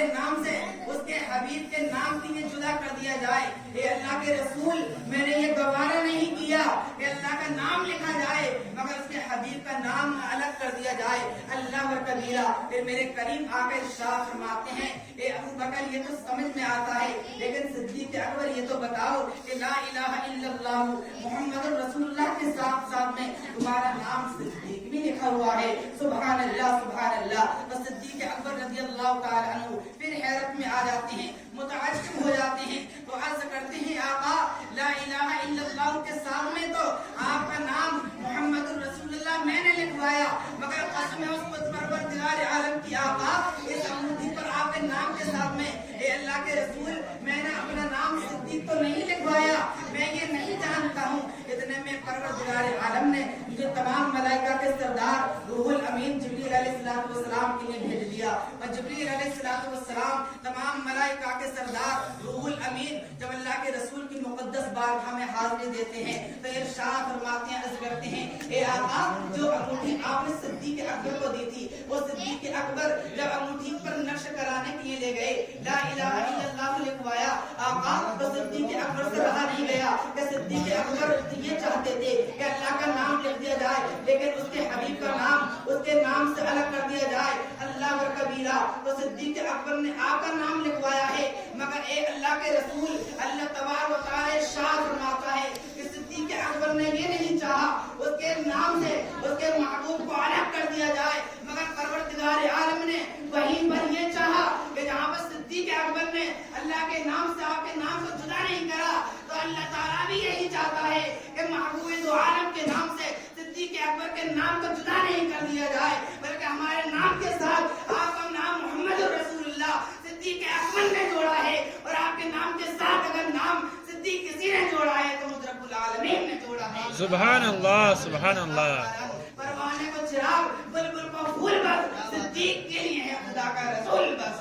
تمہارے نام سے اس کے حبیب کے نام کے لیے جدا کر دیا جائے. اے اللہ کے رسول میں نے یہ گوارا نہیں کیا کہ اللہ کا نام لکھا جائے مگر اس کے حبیب کا نام الگ کر دیا جائے. اللہ و کبیرہ. پھر میرے کریم آقا ارشاد فرماتے ہیں اے ابو بکر یہ تو سمجھ میں آتا ہے لیکن صدیق اکبر یہ تو بتاؤ کہ لا الہ الا اللہ محمد رسول اللہ کے ساتھ ساتھ میں تمہارا نام صدیق بھی لکھا ہوا ہے. سبحان اللہ سبحان اللہ. تو صدیق اکبر رضی اللہ تعالی عنہ پھر حیرت میں آ جاتے ہیں, متعجب ہو جاتے ہیں, تو عرض کرتے ہیں آقا لا الہ الا اللہ کے ساتھ میں تو آپ کا نام محمد رسول اللہ میں نے لکھوایا مگر قسم ہے اس پروردگار عالم کی آقا اس انگوٹھی پر آپ کے نام کے ساتھ میں اے اللہ کے رسول میں نے اپنا نام صدیق تو نہیں لکھوایا, میں یہ نہیں جانتا ہوں. اتنے میں پروردگار عالم نے جو تمام ملائکہ کے سردار روح الامین جبریل علیہ السلام کے لیے بھیج دیا اور جبریل علیہ السلام تمام ملائکہ کے سردار روح الامین جب اللہ کے رسول کی مقدس بارگاہ میں حاضری دیتے ہیں تو ارشاد فرماتے ہیں, عرض کرتے ہیں اے آقا جو انگوٹھی آپ نے صدیق اکبر کو دی تھی وہ صدیق اکبر جب انگوٹھی پر نقش کرانے کے لیے لے گئے لا الہ الا اللہ کو لکھوایا آقا تو صدیق اکبر سے رہا نہیں گیا کہ صدیق اکبر یہ چاہتے تھے کہ اللہ کا نام لکھ دیا جائے لیکن اس کے حبیب کا نام اس کے نام سے الگ کر دیا جائے. اللہ و کبیرہ. تو صدیق اکبر نے آپ کا نام لکھوایا ہے مگر اے اللہ کے رسول اللہ تبارک و تعالی ارشاد فرماتا ہے کہ صدیق اکبر نے یہ نہیں چاہا اس کے نام سے اس کے محبوب کو الگ کر دیا جائے مگر پروردگار عالم نے وہیں پر یہ چاہا کہ جہاں پر صدیق اکبر نے اللہ کے نام سے آپ کے نام کو جدا نہیں کرا تو اللہ تعالیٰ بھی یہی چاہتا ہے کہ محبوب دو عالم کے نام سے صدیق اکبر کے نام کو جدا نہیں کر دیا جائے بلکہ ہمارے نام کے ساتھ آپ کا نام محمد رسول اللہ صدیق اکبر نے جوڑا ہے اور آپ کے نام کے ساتھ اگر نام صدیق کسی نے جوڑا ہے تو مجھ رب العالمین نے جوڑا ہے. سبحان اللہ سبحان اللہ. پروانے کو چراغ بلبل کو پھول بس صدیق کے لیے ہے خدا کا رسول بس.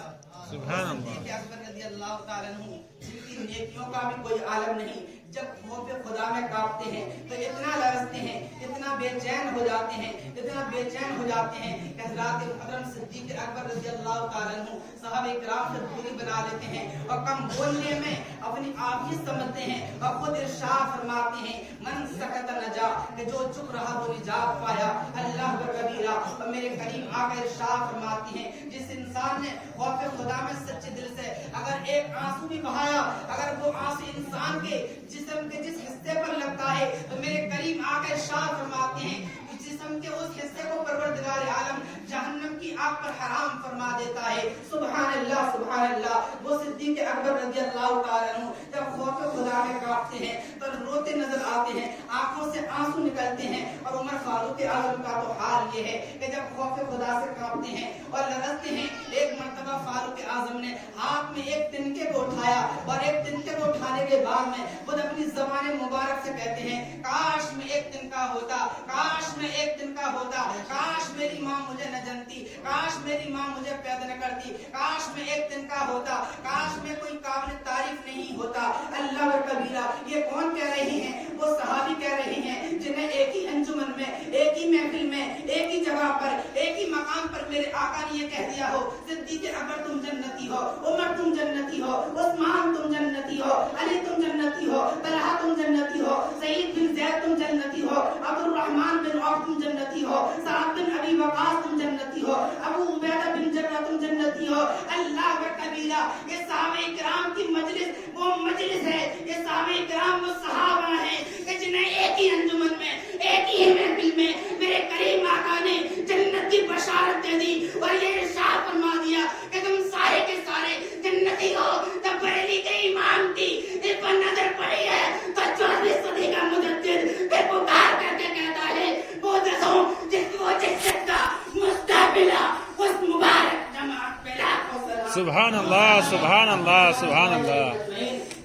سبحان اللہ. صدیق اکبر رضی اللہ تعالیٰ عنہ جن کی نیکیوں کا بھی کوئی عالم نہیں, جب خوف خدا میں کانپتے ہیں تو اتنا لرزتے ہیں, اتنا بے چین ہو جاتے ہیں, اتنا بے چین ہو جاتے ہیں کہ حضرات محترم صدیق اکبر رضی اللہ تعالیٰ عنہ صحابہ کرام سے دوری بنا لیتے ہیں اور کم بولنے میں اپنی آپ ہی سمجھتے ہیں اور خود ارشاد فرماتے ہیں من سکت نجا کہ جو چپ رہا وہ نجات پایا. اللہ و کبیرہ. اور میرے کریم آقا ارشاد فرماتے ہیں جس انسان نے خوف خدا میں سچے دل سے اگر ایک آنسو بھی بہایا اگر وہ آنسو انسان کے جسم کے جس حصے پر لگتا ہے تو میرے کریم آقا ارشاد فرماتے ہیں جسم کے اس حصے کو پروردگار عالم جہنم کی آگ پر حرام فرما دیتا ہے. سبحان اللہ سبحان اللہ. وہ صدیق اکبر رضی اللہ تعالیٰ عنہ جب خوف خدا میں کانپتے ہیں تو روتے نظر آتے ہیں, آنکھوں سے آنسو نکلتے ہیں. اور عمر فاروق اعظم کا تو حال یہ ہے کہ جب خوف خدا سے کانپتے ہیں اور لرزتے ہیں ایک مرتبہ فاروق اعظم نے ہاتھ میں ایک تنکے کو اٹھایا اور ایک تنکے کو اٹھانے کے بعد میں خود اپنی زبان مبارک سے کہتے ہیں کاش میں ایک تنکا ہوتا, کاش میں ایک تنکا ہوتا, کاش میری ماں مجھے نہ جنتی, کاش میری ماں مجھے پیدا نہ کرتی, کاش میں ایک تنکا ہوتا, کاش میں کوئی قابل تعریف نہیں ہوتا. اللہ و کبیرہ. یہ کون کہہ رہے ہیں؟ وہ صحابی کہہ رہے ہیں جنہیں ایک ہی انجمن میں ایک ہی محفل میں ایک ہی جگہ پر ایک ہی مقام پر میرے آقا نے یہ کہہ دیا ہو صدیق اکبر تم جنتی ہو, عمر تم جنتی ہو, عثمان تم جنتی ہو, علی تم جنتی ہو, طلحہ تم جنتی ہو, سعید بن زید تم جنتی ہو, عبد الرحمن بن عوف تم جنتی ہو, سعد بن ابی وقاص تم جنتی ہو, ابو عبیدہ بن جرہ تم جنتی ہو. اللہ و کبیرہ. یہ صحابہ کرام کی مجلس وہ مجلس ہے, یہ صحابہ کرام وہ صحابہ ہیں کہ جنہیں ایک ہی انجمن میں ایک ہی محفل میں میرے کریم آقا نے جنت کی بشارت دے دی اور یہ ارشاد فرما دیا کہ تم سارے کے سارے جنتی ہو. جب بریلی کے امام کی اس پر نظر پڑی ہے تو 14ویں صدی کا مجدد بے پکار کر کے کہتا ہے وہ دسوں جس کو جس کا مستقبلہ اس مبارک جماعت پہلا کو سبحان اللہ سبحان اللہ سبحان اللہ.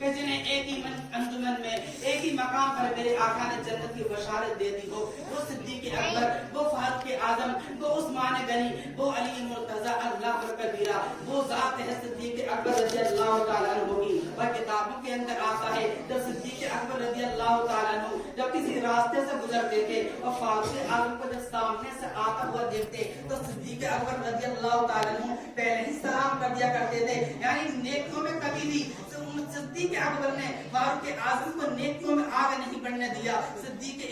کہ جنہیں ایک ہی انجمن میں ایک ہی مقام پر میرے آقا نے جنت کی بشارت دے دی ہو. وہ صدیق اکبر, وہ فاروق اعظم, وہ عثمان غنی, وہ علی مرتضی. اللہ کبیرہ. وہ ذات ہے صدیق اکبر رضی اللہ تعالیٰ عنہ کی. اور کتابوں کے اندر آتا ہے جب صدیق اکبر رضی اللہ تعالیٰ عنہ جب کسی راستے سے گزرتے تھے اور فاروق اعظم کو جب سامنے سے آتا ہوا دیکھتے تو صدیق اکبر رضی اللہ تعالیٰ عنہ پہلے ہی سلام کر دیا کرتے تھے अकबर ने फारूक आजम को नेकियों में आगे नहीं बढ़ने दिया। सिद्दीक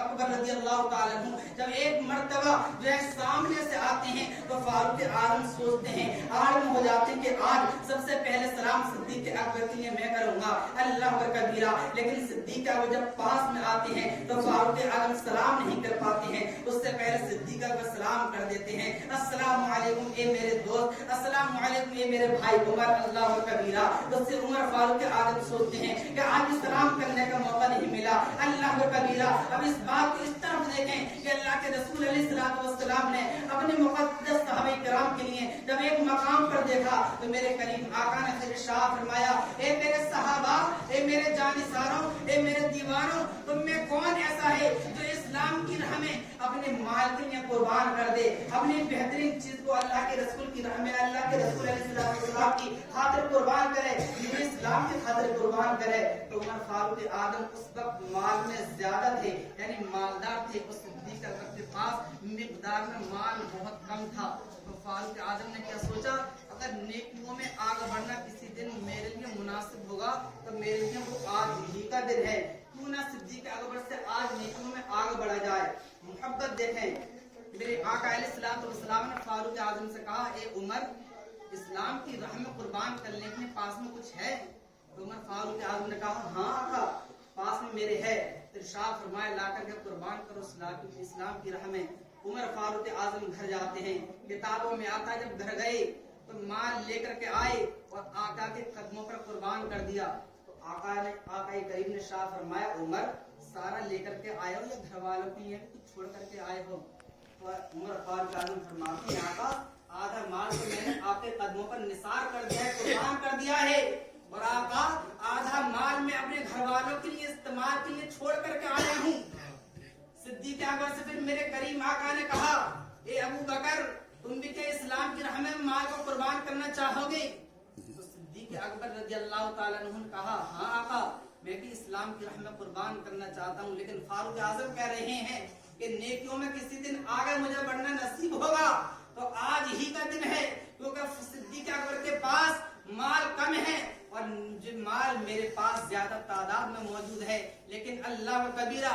अकबर रज़ी अल्लाह ताला अन्हु जब एक मर्तबा जो है सामने से आते हैं तो फारूक आजम सोचते हैं, आलम हो जाते हैं कि आज सबसे पहले सलाम सिद्दीक अकबर के लिए मैं करूंगा, अल्लाह अकबर कबीरा। लेकिन सिद्दीक अकबर जब पास में आते हैं तो फारूक आजम सलाम नहीं कर पाते हैं, उससे पहले सिद्दीक अकबर सलाम कर देते हैं, अस्सलाम वालेकुम ए मेरे दोस्त, अस्सलाम वालेकुम ए मेरे भाई उमर, अल्लाह अकबर कबीरा। उससे उमर फारूक आजम सोचते हैं कि आज सलाम करने का मौका नहीं मिला, अल्लाह अकबर कबीरा। अब इस बात को इस तरफ देखें कि अल्लाह के रसूल अलैहिस्सलातु वस्सलाम ने अपने मुक़द्दस सहाबा किराम के लिए जब एक मकाम पर देखा तो मेरे करीम आका ने इरशाद फरमाया, ए मेरे सहाबा, ए मेरे जानिसारों, ए मेरे दीवारों, तुम में कौन ऐसा है जो इस्लाम की राह में अपने माल के लिए कुर्बान कर दे, अपनी बेहतरीन चीज को अल्लाह के रसूल की राह में, अल्लाह के रसूल अलैहिस्सलातु वस्सलाम की खातिर कुर्बान करे, इस्लाम की खातिर कुर्बान करे। तो उमर फारूक आजम उस वक्त माल में ज्यादा थे, यानी मालदार थे, उस सिद्दीक अकबर के पास मिकदार में माल बहुत कम था। तो फारूक आजम ने क्या सोचा, अगर नेकियों में आगे बढ़ना किसी दिन मेरे लिए मुनासिब होगा तो मेरे लिए वो आज ही का दिन है, क्यों ना सिद्दीक अकबर से आज नेकियों में आगे बढ़ा जाए। मोहब्बत देखें, मेरे आका अलैहिस्सलातु वस्सलाम ने फारूक आजम से कहा, ए उमर, इस्लाम की राह में कुर्बान करने के पास में कुछ है? तो उमर फारूक आजम ने कहा, हाँ आका, पास में मेरे है। इरशाद फरमाया, ला करके कुर्बान करो इस्लाम की राह में। उमर फारूक आजम घर जाते हैं, किताबों में आता है जब घर गए तो माल लेकर के आए और आका के कदमों पर कुर्बान कर दिया। तो आका करीम ने शाह फरमाया, उमर, सारा लेकर के आए हो या घर वालों के लिए कुछ छोड़ करके आए हो? तो उमर फारूक आजम फरमाते हैं, आका, आधा माल तो मैंने आपके कदमों पर निसार कर दिया है, कुर्बान कर दिया है, और आका आधा माल में अपने घर वालों के लिए इस्तेमाल के लिए छोड़ करके आया हूँ। सिद्दीक अकबर से फिर मेरे करीम आका ने कहा, ए अबू बकर, तुम भी क्या इस्लाम की राह में माल को कुर्बान करना चाहोगे? तो सिद्दीक अकबर रज़ी अल्लाह ताला अन्हु ने कहा, हाँ आका, मैं भी इस्लाम की राह में कुर्बान करना चाहता हूँ। लेकिन फारूक आजम कह रहे हैं कि नेकियों में किसी दिन आगे मुझे बढ़ना नसीब होगा तो आज ही का दिन है, क्योंकि सिद्दीक अकबर के पास माल कम है और जो माल मेरे पास ज्यादा तादाद में मौजूद है। लेकिन अल्लाह कबीरा,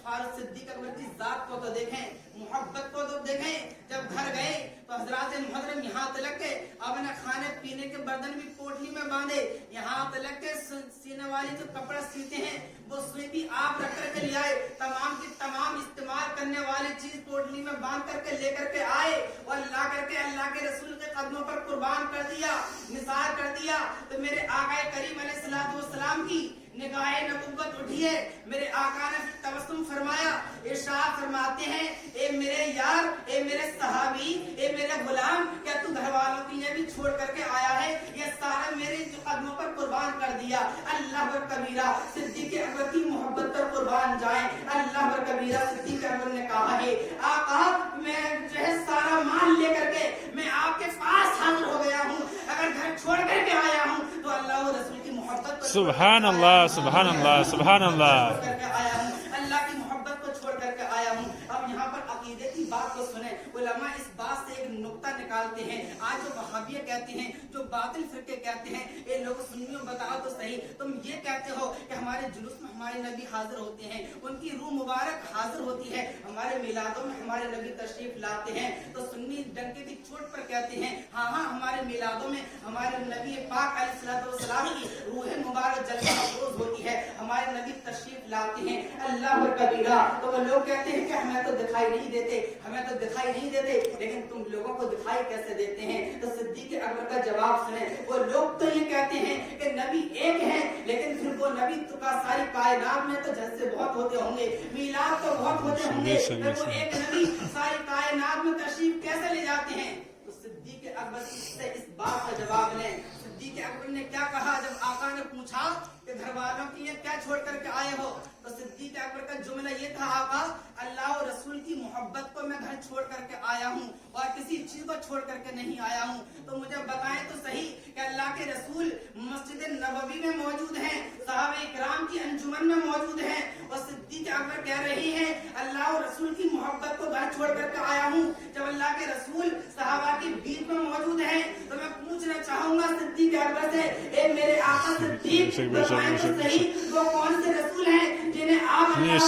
फारूक सिद्दीक अकबर की जात को तो देखें, मोहब्बत को तो देखें। जब घर गए तो हजरात मुहर्रम यहाँ तलक के अपने खाने पीने के बर्तन भी पोटली में बांधे, यहाँ तलक के सीने वाली जो कपड़ा सीते हैं वो सुई भी आप रख करके ले आए, तमाम की तमाम इस्तेमाल करने वाली चीज पोटली में बांध करके लेकर के आए और ला करके अल्लाह के रसूल के कदमों पर कुर्बान कर दिया, निसार कर दिया। तो मेरे आका करीम अलैहिस्सलातु वस्सलाम की निगाहे नबुव्वत उठी है। मेरे आका ने तबस्सुम फरमाया, इरशाद फरमाते हैं, ए मेरे यार, ए मेरे सहाबी, ए मेरे गुलाम, क्या तू घर वालों के लिए भी छोड़ करके आया है? ये सारा मेरे कदमों पर कुर्बान कर दिया। अल्लाह पर कबीरा, सिद्दीक अकबर की मोहब्बत पर कुर्बान जाए। अल्लाह पर कबीरा, सिद्दीक अकबर ने कहा है, आका, मैं जो है सारा माल लेकर के मैं आपके पास हाजिर हो गया हूँ। अगर घर छोड़ करके आया हूँ तो अल्लाह और रसूल की मोहब्बत सुभान अल्लाह, सुभान अल्लाह, सुभान अल्लाह, करके आया हूँ, अल्लाह की मोहब्बत को छोड़ करके आया हूँ। अब यहाँ पर अकीदे की बात को सुने, उलमा इस बात से एक नुक्ता निकालते हैं। आज जो वहाबिया कहते हैं, जो बातिल फिरके कहते हैं, ये लोग सुन्नियों बताओ तो सही, तुम ये कहते हो कि हमारे जुलूस में हमारे नबी हाजिर होते हैं, उनकी रूह मुबारक हाजिर होती है, हमारे मिलादों में हमारे नबी तशरीफ लाते हैं, तो सुन्नी डंके की चोट पर कहते हैं, हाँ हाँ, हमारे मिलादों में हमारे नबी पाक अलैहिस्सलातु वस्सलाम की रूह मुबारक जलवा अफरोज होती है, हमारे नबी तशरीफ लाते हैं। अल्लाह पर कबीरा, तो वो लोग कहते हैं कि हमें तो दिखाई नहीं देते, हमें तो दिखाई नहीं देते, लेकिन तुम लोगों को दिखाई कैसे देते हैं? तो सिद्दीक अकबर का जवाब सुने। वो लोग तो ये कहते हैं कि नबी एक है, लेकिन फिर वो नबी तो का सारी कायनात में तो जलसे बहुत होते होंगे, मिलाद तो बहुत होते होंगे, तो वो एक नबी सारी कायनात में तशरीफ कैसे ले जाते हैं? तो सिद्दीक अकबर से इस बात का जवाब लें। सिद्दीक अकबर ने क्या कहा जब आका ने पूछा कि घर वालों की ये क्या छोड़ करके आए हो? तो सिद्दीक अकबर का जुमला ये था, आका, अल्लाह और रसूल की मोहब्बत को मैं घर छोड़ करके आया हूँ और किसी चीज को छोड़ करके नहीं आया हूँ। तो मुझे बताएं तो सही कि अल्लाह के रसूल मस्जिद नबवी में मौजूद हैं, सहाबा इकराम की अंजुमन में मौजूद हैं, और सिद्दीक अकबर कह रही है अल्लाह और रसूल की मोहब्बत को घर छोड़ करके आया हूँ। जब अल्लाह के रसूल सहाबा की बीच में मौजूद हैं तो मैं पूछना चाहूंगा सिद्दीक अकबर से, ए मेरे आका सिद्दीक फरमाएं तो सही, वो कौन से रसूल हैं जिन्हें आप घर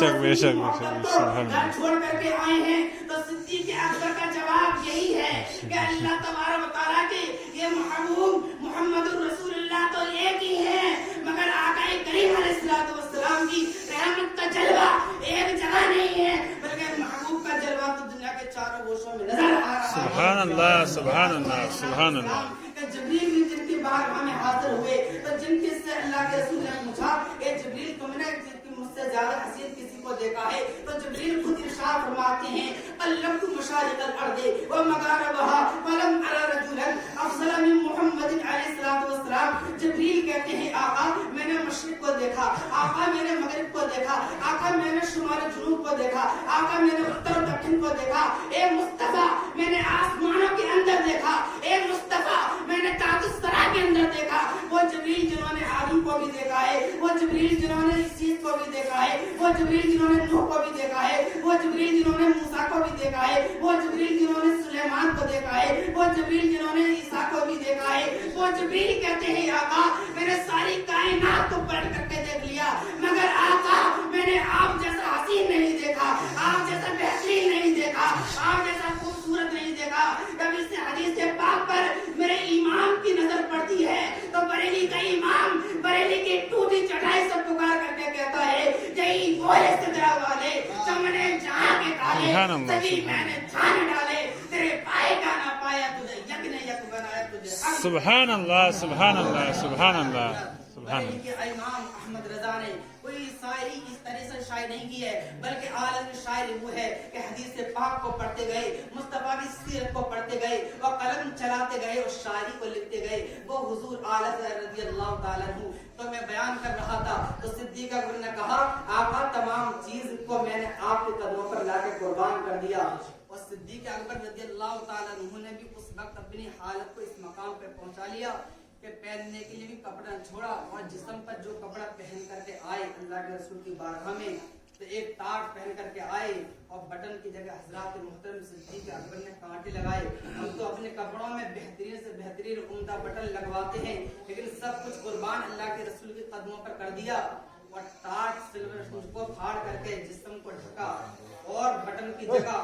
छोड़ करके आए हैं? तो सिद्दीक अकबर का जवाब यही है कि अल्लाह तबारक व तआला के ये महबूब मुहम्मदुर रसूलुल्लाह तो एक ही है, मगर आका करीम अलैहिस्सलातु वस्सलाम की रहमत का जलवा एक जगह नहीं है, बल्कि महबूब का जलवा तो दुनिया के चारों गोशों में नजर आ रहा है। सुभान अल्लाह, सुभान अल्लाह, सुभान अल्लाह। जबरील भी जिनके बारगाह में हाजिर हुए तो जिनके से अल्लाह के रसूल ने पूछा, ए जबरील तुमने मुझसे ज्यादा हसीन किसी को देखा है? तो जबरील खुद इरशाद फरमाते हैं, अल्लमतु मशारिकल अर्दे व मगारिबहा वलम अरा रजुलन अफज़ल मिन मुहम्मदिन अलैहिस्सलातु वस्सलाम। जबरील कहते हैं, आका मैंने मशरिक को देखा, आका मैंने मगरिब को देखा, आका मैंने शुमाल जुनूब को देखा, आका मैंने उत्तर दक्षिण को देखा, ए मुस्तफा मैंने आसमानों के अंदर देखा, ए मुस्तफा मैंने ताक़ुस्सरा के अंदर देखा। वो जबरील जिन्होंने आदम को भी देखा है, वो जबरील जिन्होंने ईसा को भी देखा है, वो जबरील जिन्होंने नूह को भी देखा है, वो जबरील जिन्होंने मूसा को भी देखा है, वो जबरील जिन्होंने सुलेमान को देखा है, वो जबरील जिन्होंने ईसा को भी देखा है। वो जबरील कहते हैं, आका मैंने सारी कायनात को पलट करके देख लिया, मगर आका मैंने आप जैसा हसीन नहीं देखा, आप जैसा बेहतरीन नहीं देखा, आप जैसा खूबसूरत नहीं देखा। जब इस हदीस के पाक पर मेरे इमाम की नजर पड़ती है तो बरेली का इमाम बरेली की टूटी चटाई से पुकार करके कहता है, यही बोले सदरा वाले चमने जहां के काले, सभी मैंने जान डाले, तेरे पाए का ना पाया, तुझे यक ने यक बनाया, तुझे सुभान अल्लाह, सुभान अल्लाह, सुभान अल्लाह, सुभान बरेली के इमाम अहमद रजा ने कोई शायरी इस तरह से शायरी नहीं की है, बल्कि आलम शायरी वो है कि हदीस पाक को पढ़ते गए, मुस्तफा की सीरत को पढ़ते गए और कलम चलाते गए और शायरी को लिखते गए। वो हुजूर आला रज़ियल्लाहु ताला अन्हु तो मैं बयान कर रहा था तो सिद्दीक अकबर ने कहा, आका तमाम चीज को मैंने आपके कदमों पर लाके कुर्बान कर दिया। और सिद्दीक अकबर रज़ियल्लाहु ताला अन्हु ने भी उस वक्त अपनी हालत को इस मकाम पे पहुंचा लिया कि पहनने के लिए भी कपड़ा छोड़ा और जिस्म पर जो कपड़ा पहन करके आए अल्लाह के रसूल की बारगाह में, तो एक ताज पहन करके आए और बटन की जगह हजरत मुहतरम सिद्दीक अकबर ने कांटे लगाए। हम तो अपने कपड़ों में बेहतरीन से बेहतरीन उम्दा बटन लगवाते हैं, लेकिन सब कुछ कुर्बान अल्लाह के रसूल के कदमों पर कर दिया और ताज सिल्वर को फाड़ करके जिस्म को ढका और बटन की जगह